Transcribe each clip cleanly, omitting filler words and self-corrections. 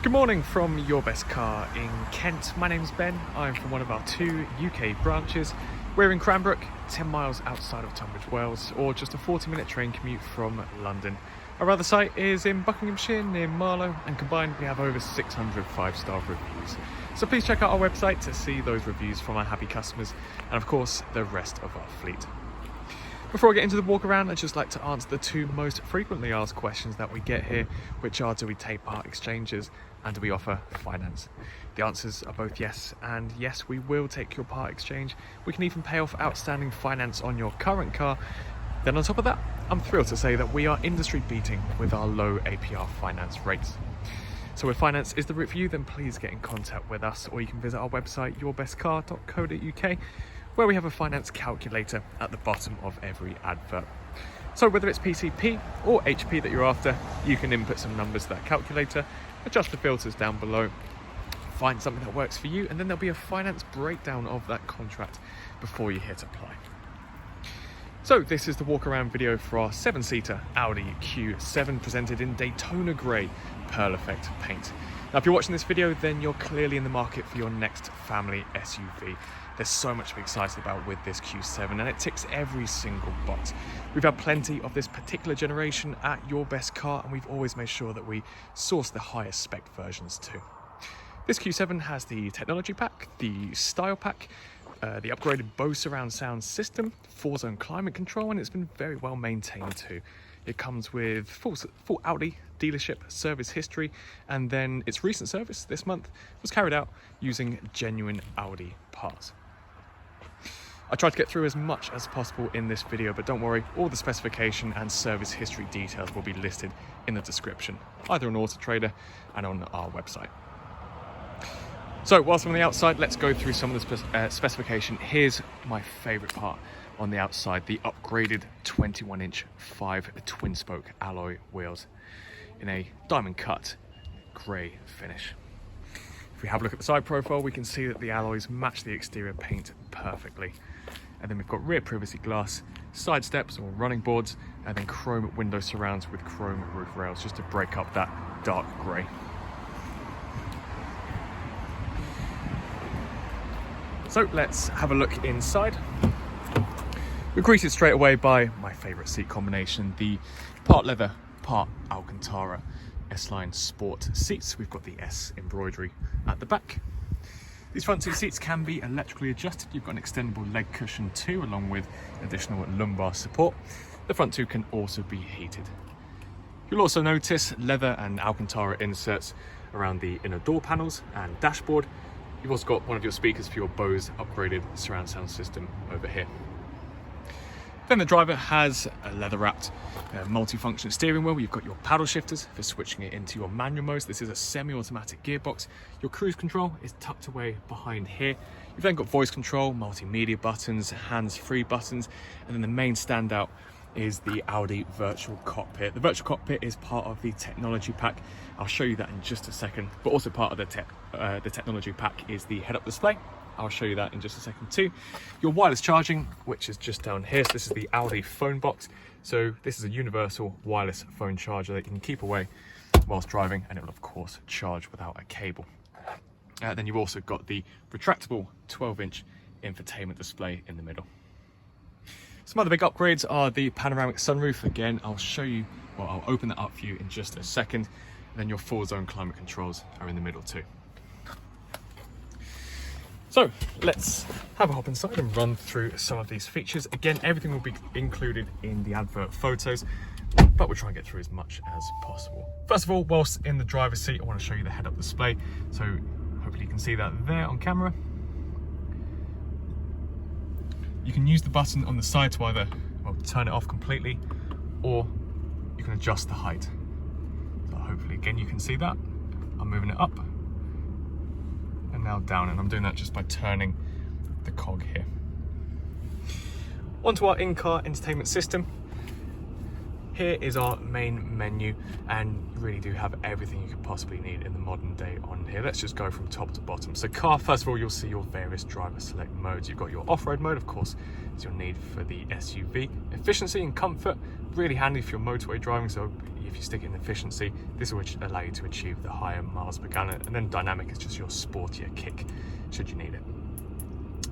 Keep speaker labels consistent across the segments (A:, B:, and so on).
A: Good morning from Your Best Car in Kent. My name's Ben. I'm from one of our two UK branches. We're in Cranbrook, 10 miles outside of Tunbridge Wells, or just a 40-minute train commute from London. Our other site is in Buckinghamshire near Marlow, and combined we have over 600 5-star reviews. So please check out our website to see those reviews from our happy customers and of course the rest of our fleet. Before I get into the walk around, I'd just like to answer the two most frequently asked questions that we get here, which are: do we take part exchanges and do we offer finance? The answers are both yes, and yes, we will take your part exchange. We can even pay off outstanding finance on your current car. Then on top of that, I'm thrilled to say that we are industry beating with our low APR finance rates. So if finance is the route for you, then please get in contact with us, or you can visit our website yourbestcar.co.uk, where we have a finance calculator at the bottom of every advert. So whether it's PCP or HP that you're after, you can input some numbers to that calculator, adjust the filters down below, find something that works for you, and then there'll be a finance breakdown of that contract before you hit apply. So this is the walk around video for our 7-seater Audi Q7 presented in Daytona Grey Pearl Effect paint. Now if you're watching this video, then you're clearly in the market for your next family SUV. There's so much to be excited about with this Q7, and it ticks every single box. We've had plenty of this particular generation at Your Best Car, and we've always made sure that we source the highest spec versions too. This Q7 has the technology pack, the style pack, the upgraded Bose surround sound system, 4-zone climate control, and it's been very well maintained too. It comes with full Audi dealership service history, and then its recent service this month was carried out using genuine Audi parts. I tried to get through as much as possible in this video, but don't worry, all the specification and service history details will be listed in the description, either on Auto Trader and on our website. So whilst I'm on the outside, let's go through some of the specification. Here's my favourite part on the outside, the upgraded 21-inch 5 twin-spoke alloy wheels in a diamond cut grey finish. If we have a look at the side profile, we can see that the alloys match the exterior paint perfectly. And then we've got rear privacy glass, side steps or running boards, and then chrome window surrounds with chrome roof rails just to break up that dark grey. So let's have a look inside. We're greeted straight away by my favourite seat combination, the part leather, part Alcantara S-Line Sport seats. We've got the S embroidery at the back. These front two seats can be electrically adjusted. You've got an extendable leg cushion too, along with additional lumbar support. The front two can also be heated. You'll also notice leather and Alcantara inserts around the inner door panels and dashboard. You've also got one of your speakers for your Bose upgraded surround sound system over here. Then the driver has a leather-wrapped multi-function steering wheel. You've got your paddle shifters for switching it into your manual modes. This is a semi-automatic gearbox. Your cruise control is tucked away behind here. You've then got voice control, multimedia buttons, hands-free buttons, and then the main standout is the Audi virtual cockpit. The virtual cockpit is part of the technology pack. I'll show you that in just a second, but also part of the technology pack is the head-up display. I'll show you that in just a second too. Your wireless charging, which is just down here. So this is the Audi phone box. So this is a universal wireless phone charger that you can keep away whilst driving, and it will of course charge without a cable. Then you've also got the retractable 12-inch infotainment display in the middle. Some other big upgrades are the panoramic sunroof. Again, I'll show you, well, I'll open that up for you in just a second. And then your 4-zone climate controls are in the middle too. So let's have a hop inside and run through some of these features. Again, everything will be included in the advert photos, but we'll try and get through as much as possible. First of all, whilst in the driver's seat, I want to show you the head-up display. So hopefully you can see that there on camera. You can use the button on the side to either, well, turn it off completely, or you can adjust the height. So hopefully again you can see that. I'm moving it up and now down, and I'm doing that just by turning the cog here. Onto our in-car entertainment system. Here is our main menu, and you really do have everything you could possibly need in the modern day on here. Let's just go from top to bottom. So car, first of all, you'll see your various driver select modes. You've got your off-road mode, of course, is your need for the SUV. Efficiency and comfort, really handy for your motorway driving. So if you stick it in efficiency, this will allow you to achieve the higher miles per gallon. And then dynamic is just your sportier kick, should you need it.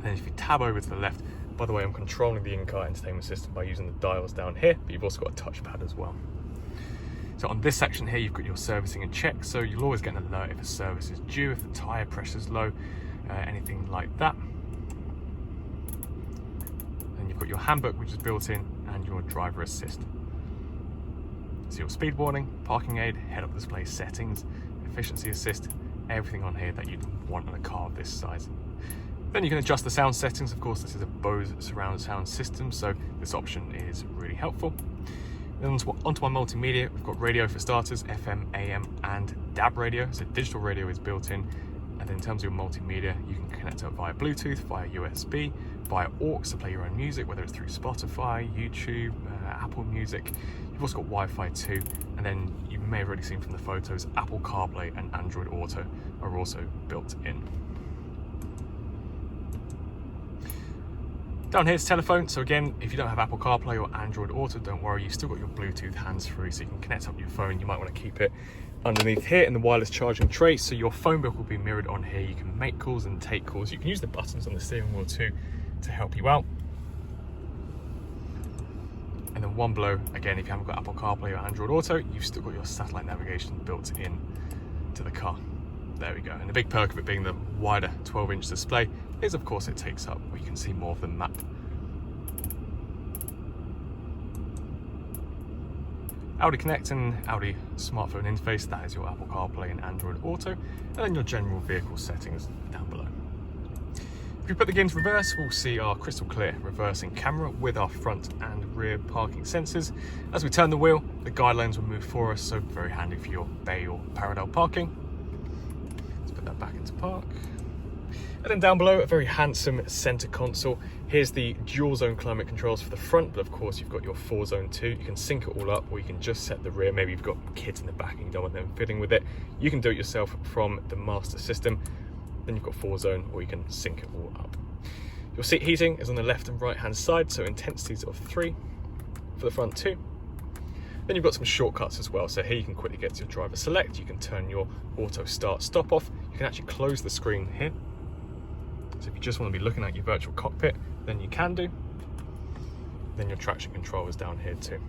A: And if you tab over to the left, by the way, I'm controlling the in-car entertainment system by using the dials down here, but you've also got a touchpad as well. So on this section here, you've got your servicing and checks. So you'll always get an alert if a service is due, if the tyre pressure is low, anything like that. Then you've got your handbook, which is built in, and your driver assist. So your speed warning, parking aid, head-up display settings, efficiency assist, everything on here that you'd want on a car of this size. Then you can adjust the sound settings. Of course, this is a Bose surround sound system, so this option is really helpful. Then onto my multimedia, we've got radio for starters, FM, AM, and DAB radio. So digital radio is built in. And then in terms of your multimedia, you can connect it via Bluetooth, via USB, via aux to play your own music, whether it's through Spotify, YouTube, Apple Music. You've also got Wi-Fi too. And then you may have already seen from the photos, Apple CarPlay and Android Auto are also built in. Down here is telephone. So again, if you don't have Apple CarPlay or Android Auto, don't worry, you've still got your Bluetooth hands-free, so you can connect up your phone. You might want to keep it underneath here in the wireless charging tray, so your phone book will be mirrored on here. You can make calls and take calls. You can use the buttons on the steering wheel too to help you out. And then one below, again, if you haven't got Apple CarPlay or Android Auto, you've still got your satellite navigation built in to the car. There we go. And the big perk of it being the wider 12-inch display is, of course, it takes up where you can see more of the map. Audi Connect and Audi smartphone interface, that is your Apple CarPlay and Android Auto, and then your general vehicle settings down below. If we put the gear into reverse, we'll see our crystal clear reversing camera with our front and rear parking sensors. As we turn the wheel, the guidelines will move for us, so very handy for your bay or parallel parking. Let's put that back into park. And then down below, a very handsome center console. Here's the dual zone climate controls for the front, but of course you've got your 4-zone too. You can sync it all up, or you can just set the rear. Maybe you've got kids in the back and you don't want them fiddling with it. You can do it yourself from the master system. Then you've got 4-zone, or you can sync it all up. Your seat heating is on the left and right hand side, so intensities of 3 for the front too. Then you've got some shortcuts as well. So here you can quickly get to your driver select. You can turn your auto start stop off. You can actually close the screen here. So if you just want to be looking at your virtual cockpit, then you can do. Then your traction control is down here too.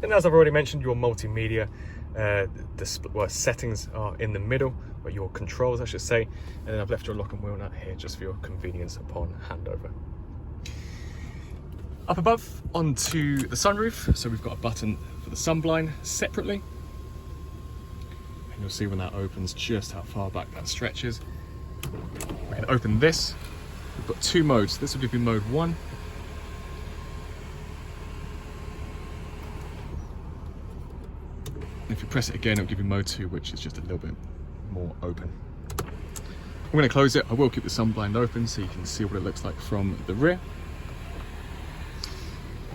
A: And as I've already mentioned, your multimedia settings are in the middle, or your controls I should say, and then I've left your lock and wheel nut here just for your convenience upon handover. Up above onto the sunroof, so we've got a button for the sunblind separately, and you'll see when that opens just how far back that stretches. We can open this. We've got 2 modes. This will give you mode 1. And if you press it again, it'll give you mode 2, which is just a little bit more open. I'm going to close it. I will keep the sunblind open so you can see what it looks like from the rear.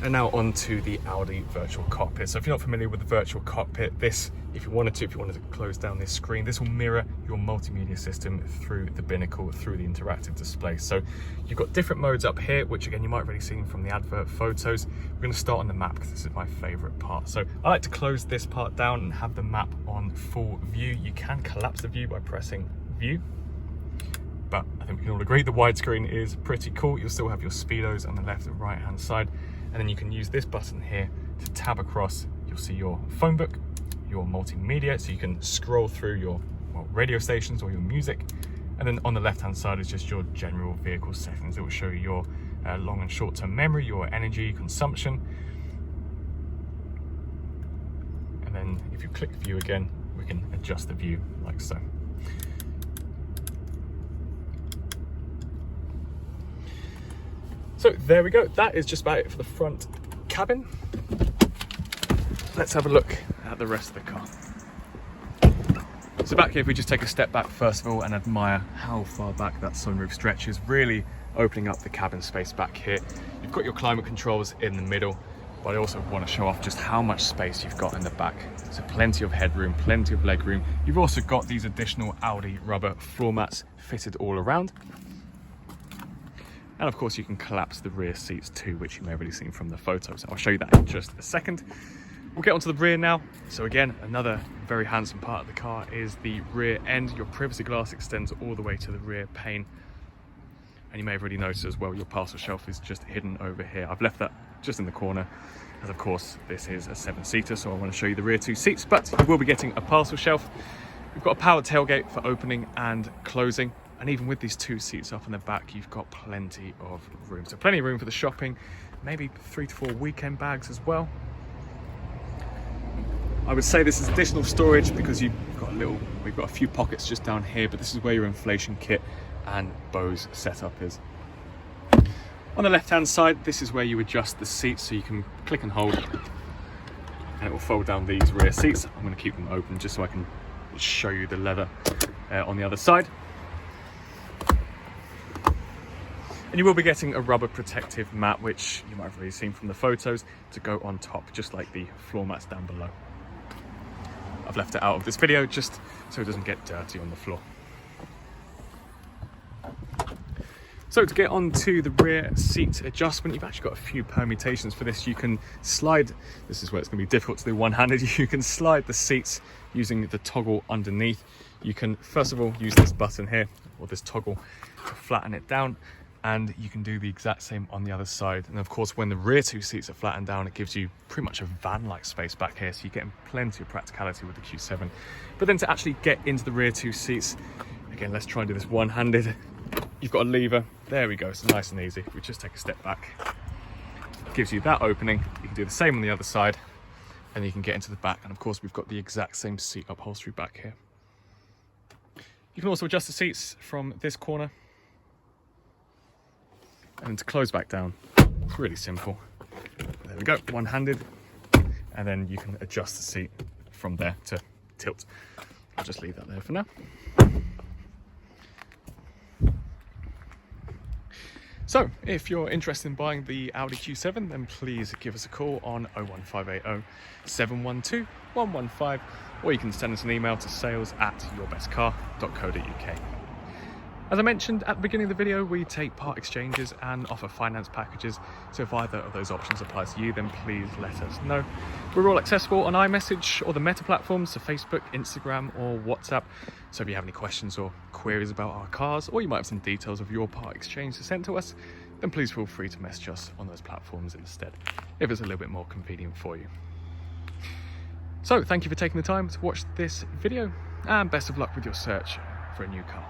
A: And now onto the Audi virtual cockpit. So if you're not familiar with the virtual cockpit, this, if you wanted to close down this screen, this will mirror your multimedia system through the binnacle, through the interactive display. So you've got different modes up here, which again, you might have already seen from the advert photos. We're going to start on the map because this is my favorite part. So I like to close this part down and have the map on full view. You can collapse the view by pressing view, but I think we can all agree the widescreen is pretty cool. You'll still have your speedos on the left and right hand side. And then you can use this button here to tab across. You'll see your phone book, your multimedia, so you can scroll through your radio stations or your music. And then on the left hand side is just your general vehicle settings. It will show you your long and short term memory, your energy consumption. And then if you click view again, we can adjust the view like so. So there we go, that is just about it for the front cabin. Let's have a look at the rest of the car. So back here, if we just take a step back first of all and admire how far back that sunroof stretches, really opening up the cabin space back here. You've got your climate controls in the middle. but I also want to show off just how much space you've got in the back. So plenty of headroom, plenty of leg room. You've also got these additional Audi rubber floor mats fitted all around. And of course you can collapse the rear seats too, which you may have already seen from the photos. I'll show you that in just a second. We'll get onto the rear now. So again, another very handsome part of the car is the rear end. Your privacy glass extends all the way to the rear pane. And you may have already noticed as well, your parcel shelf is just hidden over here. I've left that just in the corner, as of course this is a 7-seater, so I want to show you the rear 2 seats, but you will be getting a parcel shelf. We've got a powered tailgate for opening and closing, and even with these 2 seats up in the back, you've got plenty of room. So plenty of room for the shopping, maybe 3 to 4 weekend bags as well. I would say this is additional storage because we've got a few pockets just down here, but this is where your inflation kit and Bose setup is. On the left hand side, this is where you adjust the seats, so you can click and hold and it will fold down these rear seats. I'm going to keep them open just so I can show you the leather on the other side. And you will be getting a rubber protective mat, which you might have already seen from the photos, to go on top, just like the floor mats down below. I've left it out of this video just so it doesn't get dirty on the floor. So to get onto the rear seat adjustment, you've actually got a few permutations for this. You can slide, this is where it's going to be difficult to do one-handed, you can slide the seats using the toggle underneath. You can first of all use this button here, or this toggle, to flatten it down, and you can do the exact same on the other side. And of course, when the rear 2 seats are flattened down, it gives you pretty much a van-like space back here, so you're getting plenty of practicality with the Q7. But then to actually get into the rear 2 seats, again, let's try and do this one-handed. You've got a lever, there we go, it's nice and easy. We just take a step back, it gives you that opening. You can do the same on the other side, and you can get into the back. And of course, we've got the exact same seat upholstery back here. You can also adjust the seats from this corner, and to close back down, it's really simple. There we go, one-handed, and then you can adjust the seat from there to tilt. I'll just leave that there for now. So if you're interested in buying the Audi Q7, then please give us a call on 01580 712 115, or you can send us an email to sales@yourbestcar.co.uk. As I mentioned at the beginning of the video, we take part exchanges and offer finance packages, so if either of those options apply to you, then please let us know. We're all accessible on iMessage or the Meta platforms, so Facebook, Instagram or WhatsApp. So if you have any questions or queries about our cars, or you might have some details of your part exchange to send to us, then please feel free to message us on those platforms instead, if it's a little bit more convenient for you. So thank you for taking the time to watch this video, and best of luck with your search for a new car.